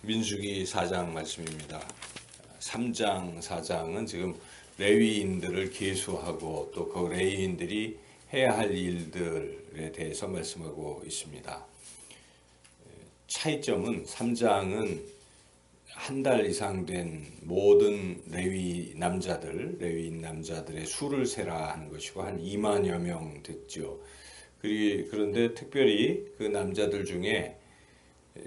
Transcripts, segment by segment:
민수기 4장 말씀입니다. 3장, 4장은 지금 레위인들을 계수하고 또 그 레위인들이 해야 할 일들에 대해서 말씀하고 있습니다. 차이점은 3장은 한 달 이상 된 모든 레위인 남자들의 수를 세라 하는 것이고 한 2만여 명 됐죠. 그런데 특별히 그 남자들 중에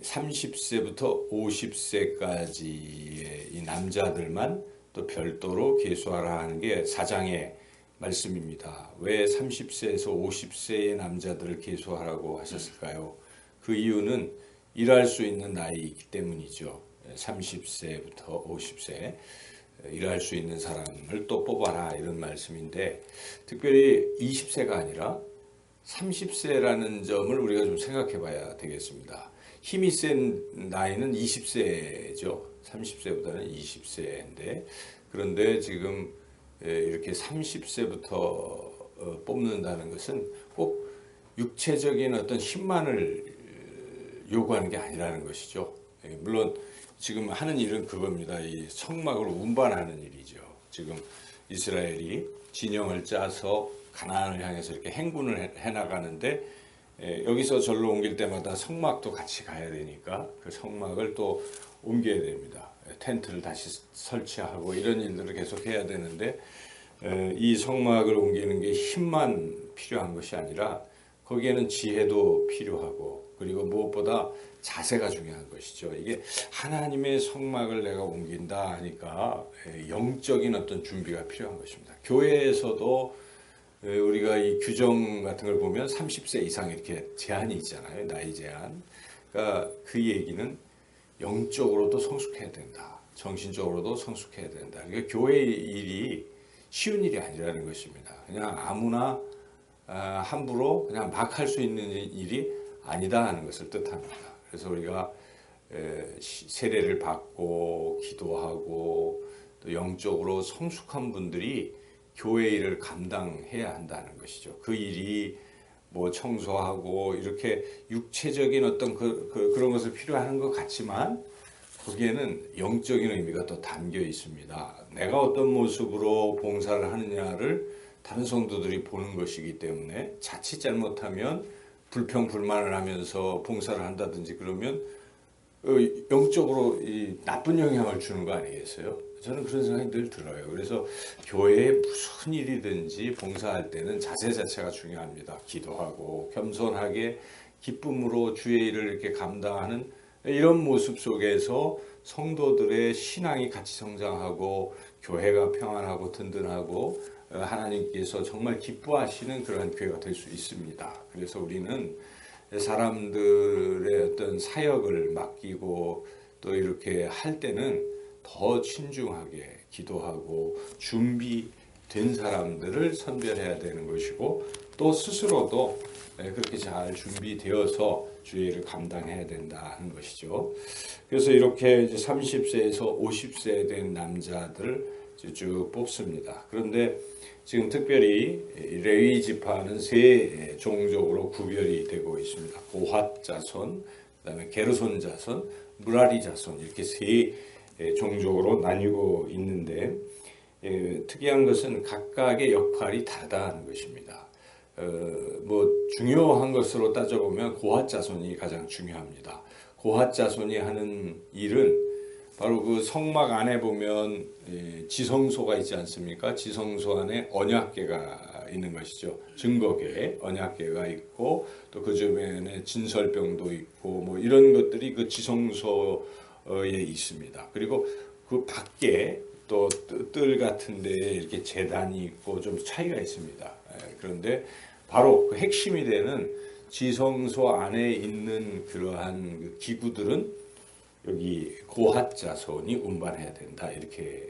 30세부터 50세까지의 이 남자들만 또 별도로 계수하라 하는 게 4장의 말씀입니다. 왜 30세에서 50세의 남자들을 계수하라고 하셨을까요? 그 이유는 일할 수 있는 나이이기 때문이죠. 30세부터 50세 일할 수 있는 사람을 또 뽑아라 이런 말씀인데, 특별히 20세가 아니라 30세라는 점을 우리가 좀 생각해 봐야 되겠습니다. 힘이 센 나이는 20세죠. 30세보다는 20세인데, 그런데 지금 이렇게 30세부터 뽑는다는 것은 꼭 육체적인 어떤 힘만을 요구하는 게 아니라는 것이죠. 물론 지금 하는 일은 그겁니다. 이 성막을 운반하는 일이죠. 지금 이스라엘이 진영을 짜서 가나안을 향해서 이렇게 행군을 해나가는데, 여기서 절로 옮길 때마다 성막도 같이 가야 되니까 그 성막을 또 옮겨야 됩니다. 텐트를 다시 설치하고 이런 일들을 계속 해야 되는데, 이 성막을 옮기는 게 힘만 필요한 것이 아니라 거기에는 지혜도 필요하고, 그리고 무엇보다 자세가 중요한 것이죠. 이게 하나님의 성막을 내가 옮긴다 하니까 영적인 어떤 준비가 필요한 것입니다. 교회에서도 우리가 이 규정 같은 걸 보면 30세 이상 이렇게 제한이 있잖아요. 나이 제한. 그러니까 그 얘기는 영적으로도 성숙해야 된다. 정신적으로도 성숙해야 된다. 그러니까 교회 일이 쉬운 일이 아니라는 것입니다. 그냥 아무나 함부로 그냥 막 할 수 있는 일이 아니다 하는 것을 뜻합니다. 그래서 우리가 세례를 받고 기도하고 또 영적으로 성숙한 분들이 교회 일을 감당해야 한다는 것이죠. 그 일이 뭐 청소하고 이렇게 육체적인 어떤 그런 것을 필요하는 것 같지만 거기에는 영적인 의미가 또 담겨 있습니다. 내가 어떤 모습으로 봉사를 하느냐를 다른 성도들이 보는 것이기 때문에 자칫 잘못하면 불평 불만을 하면서 봉사를 한다든지 그러면 영적으로 이 나쁜 영향을 주는 거 아니겠어요? 저는 그런 생각이 늘 들어요. 그래서 교회에 무슨 일이든지 봉사할 때는 자세 자체가 중요합니다. 기도하고 겸손하게 기쁨으로 주의 일을 이렇게 감당하는 이런 모습 속에서 성도들의 신앙이 같이 성장하고 교회가 평안하고 든든하고 하나님께서 정말 기뻐하시는 그러한 교회가 될 수 있습니다. 그래서 우리는 사람들의 어떤 사역을 맡기고 또 이렇게 할 때는 더 신중하게 기도하고 준비된 사람들을 선별해야 되는 것이고, 또 스스로도 그렇게 잘 준비되어서 주의 일을 감당해야 된다는 것이죠. 그래서 이렇게 이제 30세에서 50세 된 남자들을 쭉 뽑습니다. 그런데 지금 특별히 레위 지파는 세 종족으로 구별이 되고 있습니다. 고핫 자손, 그다음에 게르손 자손, 무라리 자손, 이렇게 세 종족으로 나뉘고 있는데, 특이한 것은 각각의 역할이 다르다는 것입니다. 뭐 중요한 것으로 따져보면 고핫 자손이 가장 중요합니다. 고핫 자손이 하는 일은 바로 그 성막 안에 보면 지성소가 있지 않습니까? 지성소 안에 언약궤가 있는 것이죠. 증거궤, 언약궤가 있고 또 그 주변에 진설병도 있고 뭐 이런 것들이 그 지성소에 있습니다. 그리고 그 밖에 또 뜰 같은 데에 이렇게 제단이 있고 좀 차이가 있습니다. 그런데 바로 그 핵심이 되는 지성소 안에 있는 그러한 그 기구들은 여기 고핫 자손이 운반해야 된다, 이렇게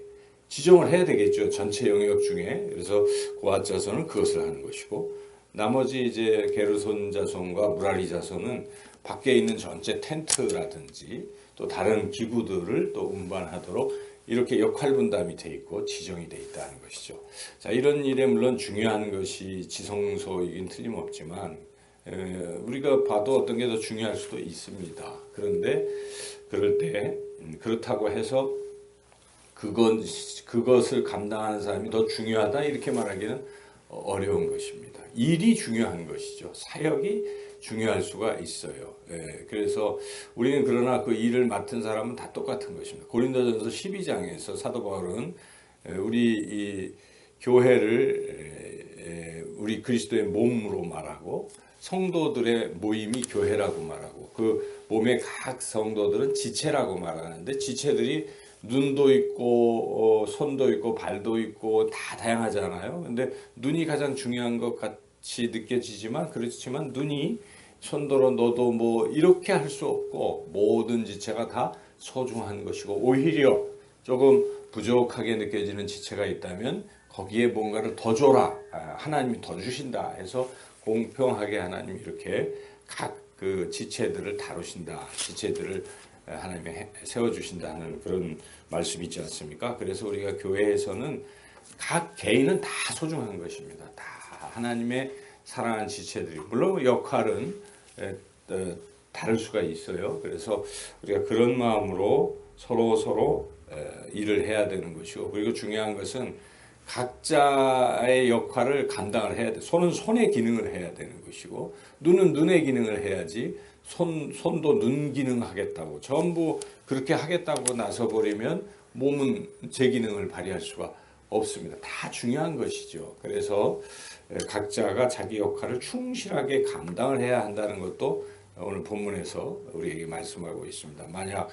지정을 해야 되겠죠. 전체 영역 중에. 그래서 고핫 자손은 그것을 하는 것이고, 나머지 이제 게르손 자손과 무라리 자손은 밖에 있는 전체 텐트라든지 또 다른 기구들을 또 운반하도록 이렇게 역할 분담이 돼 있고 지정이 돼 있다는 것이죠. 자, 이런 일에 물론 중요한 것이 지성소이긴 틀림없지만 우리가 봐도 어떤 게 더 중요할 수도 있습니다. 그런데 그럴 때 그렇다고 해서 그것을 감당하는 사람이 더 중요하다 이렇게 말하기는 어려운 것입니다. 일이 중요한 것이죠. 사역이 중요할 수가 있어요. 그래서 우리는 그러나 그 일을 맡은 사람은 다 똑같은 것입니다. 고린도전서 12장에서 사도 바울은 우리 이 교회를 우리 그리스도의 몸으로 말하고 성도들의 모임이 교회라고 말하고 그 몸의 각 성도들은 지체라고 말하는데 지체들이 눈도 있고 손도 있고 발도 있고 다 다양하잖아요. 근데 눈이 가장 중요한 것 같이 느껴지지만 그렇지만 눈이 손도로 너도 뭐 이렇게 할 수 없고 모든 지체가 다 소중한 것이고 오히려 조금 부족하게 느껴지는 지체가 있다면 거기에 뭔가를 더 줘라. 하나님이 더 주신다 해서 공평하게 하나님이 이렇게 각 그 지체들을 다루신다. 지체들을 하나님이 세워주신다 하는 그런 말씀이 있지 않습니까? 그래서 우리가 교회에서는 각 개인은 다 소중한 것입니다. 다 하나님의 사랑하는 지체들이 물론 역할은 다를 수가 있어요. 그래서 우리가 그런 마음으로 서로 일을 해야 되는 것이고 그리고 중요한 것은 각자의 역할을 감당을 해야 돼. 손은 손의 기능을 해야 되는 것이고 눈은 눈의 기능을 해야지 손도 눈 기능 하겠다고 전부 그렇게 하겠다고 나서 버리면 몸은 제 기능을 발휘할 수가 없습니다. 다 중요한 것이죠. 그래서 각자가 자기 역할을 충실하게 감당을 해야 한다는 것도 오늘 본문에서 우리에게 말씀하고 있습니다. 만약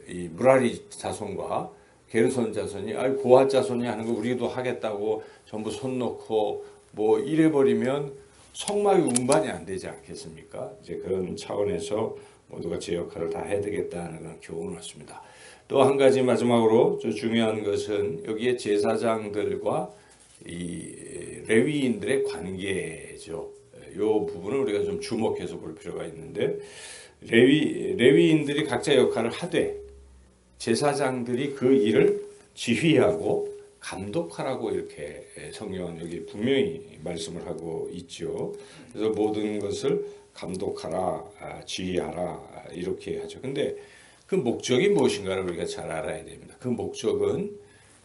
이 무라리 자손과 게르손 자손이 고핫 자손이 하는 거 우리도 하겠다고 전부 손 놓고 뭐 이래버리면 성막이 운반이 안 되지 않겠습니까? 이제 그런 차원에서 모두가 제 역할을 다 해야 되겠다는 그런 교훈을 얻습니다. 또 한 가지 마지막으로 중요한 것은 여기에 제사장들과 이 레위인들의 관계죠. 이 부분을 우리가 좀 주목해서 볼 필요가 있는데 레위인들이 각자 역할을 하되 제사장들이 그 일을 지휘하고 감독하라고 이렇게 성경은 여기 분명히 말씀을 하고 있죠. 그래서 모든 것을 감독하라, 지휘하라 이렇게 하죠. 근데 그 목적이 무엇인가를 우리가 잘 알아야 됩니다. 그 목적은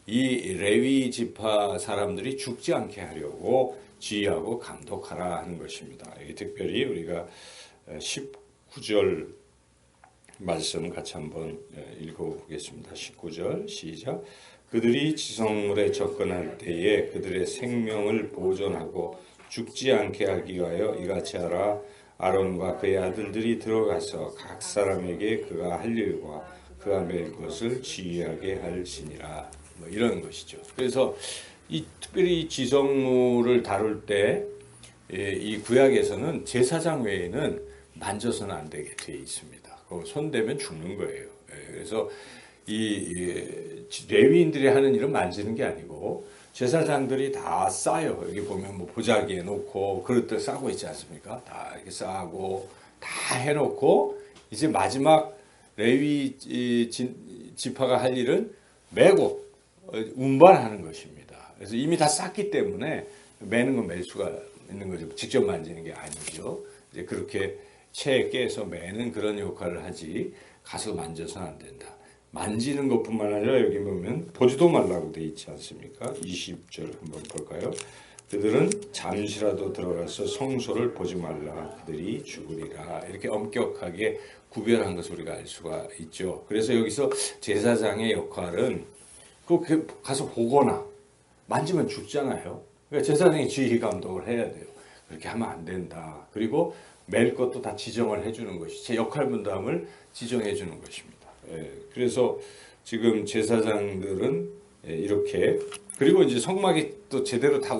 이 레위 지파 사람들이 죽지 않게 하려고 지휘하고 감독하라 하는 것입니다. 여기 특별히 우리가 19절 말씀 같이 한번 읽어보겠습니다. 19절 시작. 그들이 지성물에 접근할 때에 그들의 생명을 보존하고 죽지 않게 하기 위하여 이같이 하라. 아론과 그의 아들들이 들어가서 각 사람에게 그가 할 일과 그가 맬 것을 지휘하게 할지니라. 뭐 이런 것이죠. 그래서 특별히 지성물을 다룰 때 이 구약에서는 제사장 외에는 만져서는 안 되게 되어 있습니다. 손대면 죽는 거예요. 그래서 이 레위인들이 하는 일은 만지는 게 아니고 제사장들이 다 싸요. 여기 보면 뭐 보자기에 놓고 그릇들 싸고 있지 않습니까? 다 이렇게 싸고 다 해놓고 이제 마지막 레위 지파가 할 일은 메고 운반하는 것입니다. 그래서 이미 다 쌌기 때문에 매는 건 맬 수가 있는 거죠. 직접 만지는 게 아니죠. 이제 그렇게 채에 깨서 매는 그런 역할을 하지 가서 만져서는 안 된다. 만지는 것뿐만 아니라 여기 보면 보지도 말라고 돼 있지 않습니까? 20절 한번 볼까요? 그들은 잠시라도 들어가서 성소를 보지 말라. 그들이 죽으리라. 이렇게 엄격하게 구별한 것을 우리가 알 수가 있죠. 그래서 여기서 제사장의 역할은 그 가서 보거나 만지면 죽잖아요. 그러니까 제사장이 지휘 감독을 해야 돼요. 그렇게 하면 안 된다. 그리고 맬 것도 다 지정을 해주는 것이 제 역할 분담을 지정해 주는 것입니다. 그래서 지금 제사장들은 이렇게 그리고 이제 성막이 또 제대로 다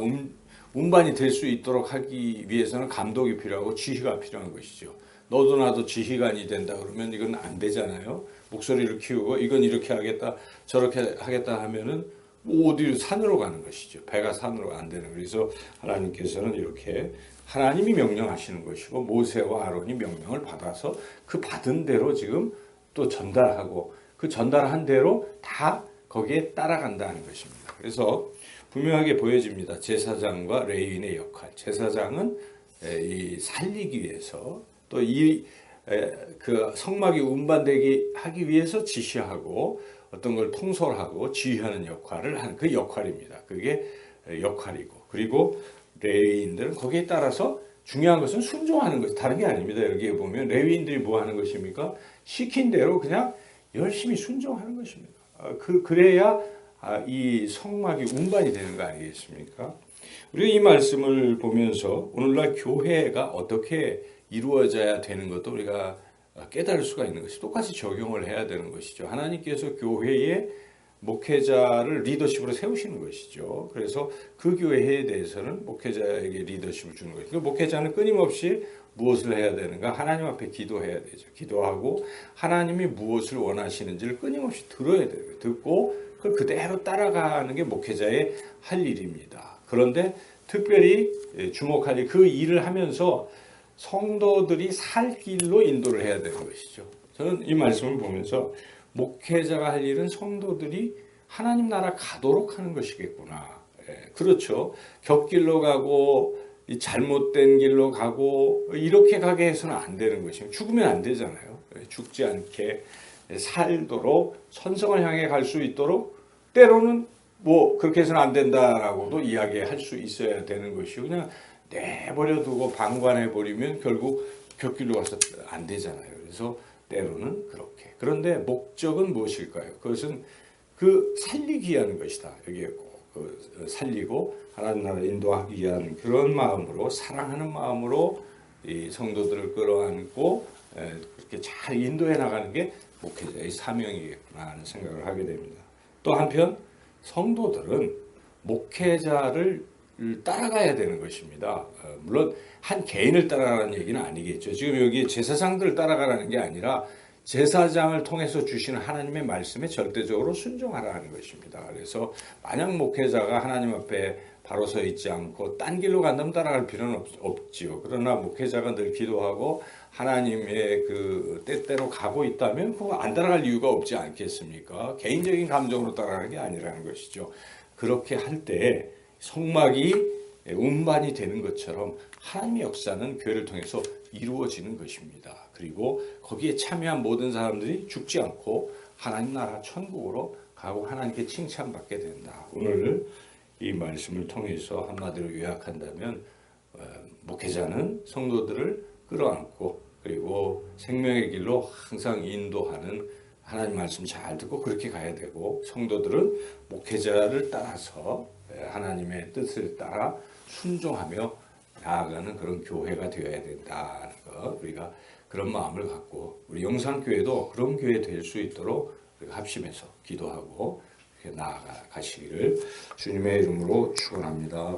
운반이 될 수 있도록 하기 위해서는 감독이 필요하고 지휘가 필요한 것이죠. 너도 나도 지휘관이 된다 그러면 이건 안 되잖아요. 목소리를 키우고 이건 이렇게 하겠다 저렇게 하겠다 하면은 어디로 산으로 가는 것이죠. 배가 산으로 안 되는. 그래서 하나님께서는 이렇게 하나님이 명령하시는 것이고 모세와 아론이 명령을 받아서 그 받은 대로 지금 또 전달하고 그 전달한 대로 다 거기에 따라간다는 것입니다. 그래서 분명하게 보여집니다. 제사장과 레위인의 역할. 제사장은 이 살리기 위해서 또 이 그 성막이 운반되기 하기 위해서 지시하고 어떤 걸 통솔하고 지휘하는 역할을 하는 그 역할입니다. 그게 역할이고, 그리고 레위인들은 거기에 따라서 중요한 것은 순종하는 것이 다른 게 아닙니다. 여기에 보면 레위인들이 뭐 하는 것입니까? 시킨 대로 그냥 열심히 순종하는 것입니다. 그래야 이 성막이 운반이 되는 거 아니겠습니까? 우리가 이 말씀을 보면서 오늘날 교회가 어떻게 이루어져야 되는 것도 우리가 깨달을 수가 있는 것이 똑같이 적용을 해야 되는 것이죠. 하나님께서 교회에 목회자를 리더십으로 세우시는 것이죠. 그래서 그 교회에 대해서는 목회자에게 리더십을 주는 것이고, 목회자는 끊임없이 무엇을 해야 되는가? 하나님 앞에 기도해야 되죠. 기도하고 하나님이 무엇을 원하시는지를 끊임없이 들어야 돼요. 듣고 그걸 그대로 따라가는 게 목회자의 할 일입니다. 그런데 특별히 주목할 일, 그 일을 하면서 성도들이 살 길로 인도를 해야 되는 것이죠. 저는 이 말씀을 보면서 목회자가 할 일은 성도들이 하나님 나라 가도록 하는 것이겠구나. 그렇죠. 곁길로 가고 잘못된 길로 가고 이렇게 가게 해서는 안 되는 것이에요. 죽으면 안 되잖아요. 죽지 않게 살도록 천성을 향해 갈 수 있도록, 때로는 뭐 그렇게 해서는 안 된다라고도 이야기할 수 있어야 되는 것이고, 그냥 내버려 두고 방관해 버리면 결국 곁길로 가서 안 되잖아요. 그래서 때로는 그렇게. 그런데 목적은 무엇일까요? 그것은 그 살리기 위한 것이다. 여기에 그 살리고 하나님 나라 인도하기 위한 그런 마음으로, 사랑하는 마음으로 이 성도들을 끌어안고 그렇게 잘 인도해 나가는 게 목회자의 사명이겠구나 하는 생각을 하게 됩니다. 또 한편 성도들은 목회자를 따라가야 되는 것입니다. 물론 한 개인을 따라가라는 얘기는 아니겠죠. 지금 여기 제사장들을 따라가라는 게 아니라 제사장을 통해서 주시는 하나님의 말씀에 절대적으로 순종하라는 것입니다. 그래서 만약 목회자가 하나님 앞에 바로 서 있지 않고 딴 길로 간다면 따라갈 필요는 없지요. 그러나 목회자가 늘 기도하고 하나님의 그 때대로 가고 있다면 그거 안 따라갈 이유가 없지 않겠습니까? 개인적인 감정으로 따라가는 게 아니라는 것이죠. 그렇게 할 때 성막이 운반이 되는 것처럼 하나님의 역사는 교회를 통해서 이루어지는 것입니다. 그리고 거기에 참여한 모든 사람들이 죽지 않고 하나님 나라 천국으로 가고 하나님께 칭찬받게 된다. 오늘 이 말씀을 통해서 한마디로 요약한다면 목회자는 성도들을 끌어안고 그리고 생명의 길로 항상 인도하는, 하나님 말씀 잘 듣고 그렇게 가야 되고, 성도들은 목회자를 따라서 하나님의 뜻을 따라 순종하며 나아가는 그런 교회가 되어야 된다는 것, 우리가 그런 마음을 갖고 우리 영산교회도 그런 교회 될 수 있도록 우리가 합심해서 기도하고 나아가시기를 주님의 이름으로 축원합니다.